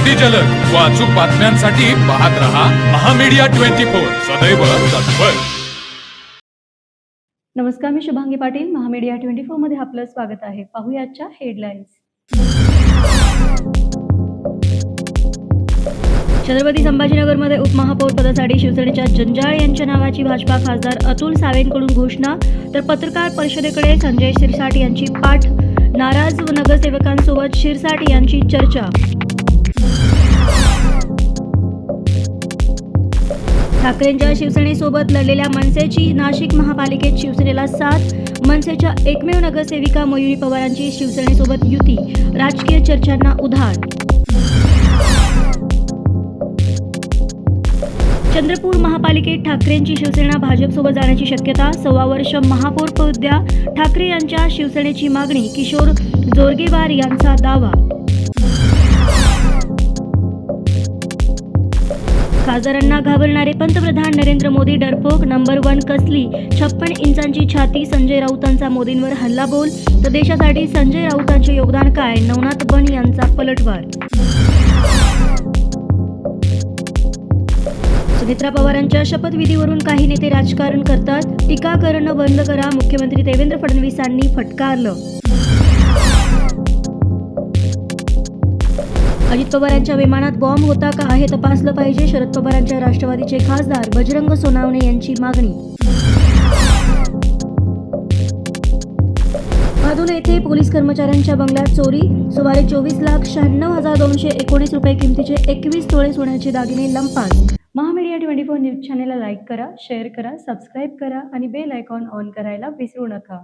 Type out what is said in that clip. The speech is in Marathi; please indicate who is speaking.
Speaker 1: अगदी जलद व अचूक बातम्यांसाठी पाहत रहा महामीडिया 24 सदैव तत्पर.
Speaker 2: नमस्कार, मी शुभांगी पाटील. महामीडिया 24 मध्ये आपलं स्वागत आहे. पाहूया आजच्या हेडलाईन्स. छत्रपती संभाजीनगरमध्ये उपमहापौर पदासाठी शिवसेनेच्या जंजाळ यांच्या नावाची भाजपा खासदार अतुल सावेंकडून घोषणा, तर पत्रकार परिषदेकडे संजय शिरसाट यांची पाठ. नाराज नगरसेवकांसोबत शिरसाट यांची चर्चा. ठाकरेंच्या शिवसेनेसोबत लढलेल्या मनसेची नाशिक महापालिकेत शिवसेनेला साथ. मनसेच्या एकमेव नगरसेविका मयुरी पवारांची शिवसेनेसोबत युती. राजकीय चर्चांना उधाण. चंद्रपूर महापालिकेत ठाकरेंची शिवसेना भाजपसोबत जाण्याची शक्यता. 1.25 वर्ष महापौरपद द्या, ठाकरे यांच्या शिवसेनेची मागणी. किशोर जोरगेवार यांचा दावा. खासदारांना घाबरणारे पंतप्रधान नरेंद्र मोदी डरपोक. नंबर 1 कसली? 56 इंचांची छाती. संजय राऊतांचा मोदींवर हल्लाबोल. तर देशासाठी संजय राऊतांचे योगदान काय? नवनाथ बन यांचा पलटवार. सुनेत्रा पवारांच्या शपथविधीवरून काही नेते राजकारण करतात. टीका करणं बंद करा, मुख्यमंत्री देवेंद्र फडणवीसांनी फटकारलं. अजित पवारांच्या विमानात बॉम्ब होता का हे तपासलं पाहिजे. शरद पवारांच्या राष्ट्रवादीचे खासदार बजरंग सोनावणे यांची मागणी. माधुन येथे पोलीस कर्मचाऱ्यांच्या बंगल्यात चोरी. सुमारे 24,96,219 रुपये किमतीचे 21 तोळे सोन्याचे दागिने लंपास. महामीडिया 24 न्यूज चॅनेलला लाईक करा, शेअर करा, सबस्क्राईब करा आणि बेल आयकॉन ऑन करायला विसरू नका.